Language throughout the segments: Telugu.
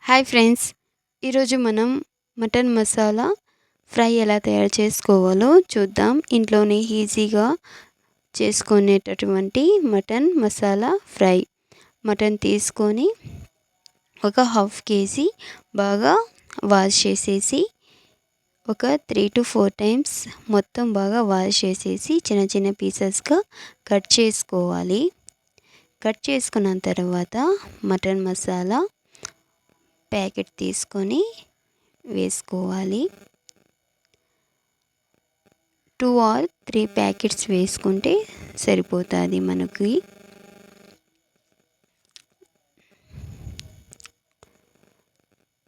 హాయ్ ఫ్రెండ్స్, ఈరోజు మనం మటన్ మసాలా ఫ్రై ఎలా తయారు చేసుకోవాలో చూద్దాం. ఇంట్లోనే ఈజీగా చేసుకునేటటువంటి మటన్ మసాలా ఫ్రై. మటన్ తీసుకొని ఒక హాఫ్ కేజీ బాగా వాష్ చేసేసి ఒక 3 to 4 టైమ్స్ మొత్తం బాగా వాష్ చేసేసి చిన్న చిన్న పీసెస్గా కట్ చేసుకోవాలి. కట్ చేసుకున్న తర్వాత మటన్ మసాలా ప్యాకెట్ తీసుకొని వేసుకోవాలి. 2 or 3 ప్యాకెట్స్ వేసుకుంటే సరిపోతుంది మనకి.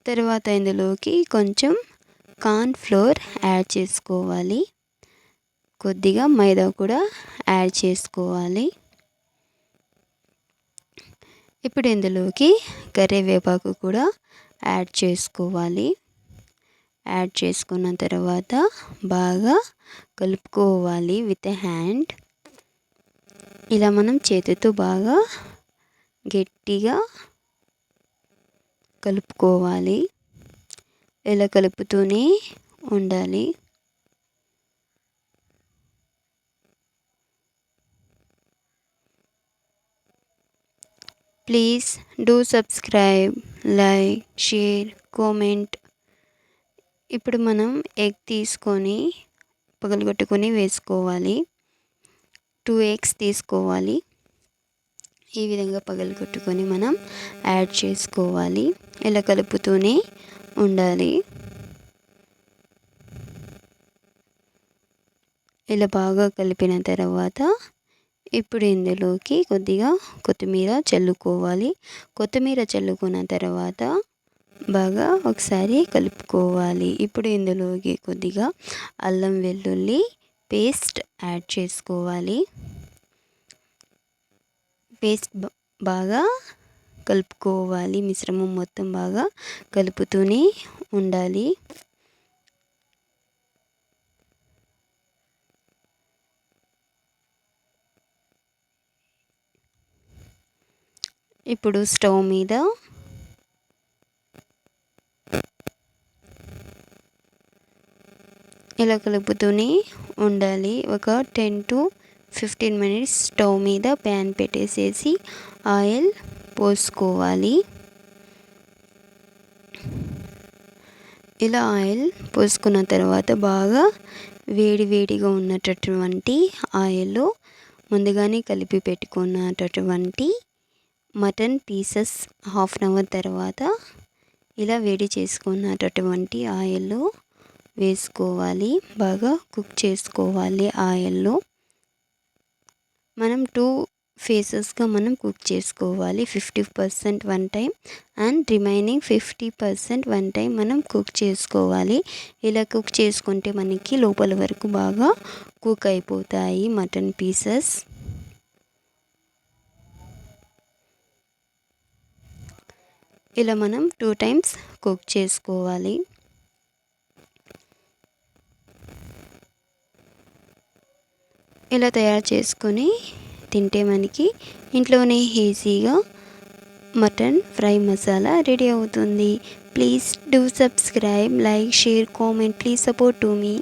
తర్వాత ఇందులోకి కొంచెం కార్న్ ఫ్లోర్ యాడ్ చేసుకోవాలి. కొద్దిగా మైదా కూడా యాడ్ చేసుకోవాలి. ఇప్పుడు ఇందులోకి కరివేపాకు కూడా యాడ్ చేసుకోవాలి. యాడ్ చేసుకున్న తర్వాత బాగా కలుపుకోవాలి విత్ హ్యాండ్. ఇలా మనం చేతితో బాగా గట్టిగా కలుపుకోవాలి. ఇలా కలుపుతూనే ఉండాలి. Please do subscribe, like, share, comment. ఇప్పుడు మనం ఎగ్ తీసుకొని పగలగొట్టుకొని వేసుకోవాలి. 2 eggs తీసుకోవాలి. ఈ విధంగా పగలగొట్టుకొని మనం యాడ్ చేసుకోవాలి. ఇలా కలుపుతూనే ఉండాలి. ఇలా బాగా కలిపిన తర్వాత ఇప్పుడు ఇందులోకి కొద్దిగా కొత్తిమీర చల్లుకోవాలి. కొత్తిమీర చల్లుకున్న తర్వాత బాగా ఒకసారి కలుపుకోవాలి. ఇప్పుడు ఇందులోకి కొద్దిగా అల్లం వెల్లుల్లి పేస్ట్ యాడ్ చేసుకోవాలి. పేస్ట్ బాగా కలుపుకోవాలి. మిశ్రమం మొత్తం బాగా కలుపుతూనే ఉండాలి. ఇప్పుడు స్టవ్ మీద ఇలా కలుపుతూనే ఉండాలి. ఒక 10 to 15 minutes స్టవ్ మీద ప్యాన్ పెట్టేసేసి ఆయిల్ పోసుకోవాలి. ఇలా ఆయిల్ పోసుకున్న తర్వాత బాగా వేడిగా ఉన్నటువంటి ఆయిల్లో ముందుగానే కలిపి పెట్టుకున్నటువంటి mutton pieces half an hour తర్వాత ఇలా వేడి చేసుకున్నటువంటి ఆయిల్లో వేసుకోవాలి. బాగా కుక్ చేసుకోవాలి. ఆయిల్లో మనం 2 phases మనం కుక్ చేసుకోవాలి. 50% one time and remaining 50% one time మనం కుక్ చేసుకోవాలి. ఇలా కుక్ చేసుకుంటే మనకి లోపల వరకు బాగా కుక్ అయిపోతాయి మటన్ పీసెస్. ఇలా మనం 2 times కుక్ చేసుకోవాలి. ఇలా తయారు చేసుకొని తింటే మనకి ఇంట్లోనే ఈజీగా మటన్ ఫ్రై మసాలా రెడీ అవుతుంది. Please do subscribe, like, share, comment. Please support to me.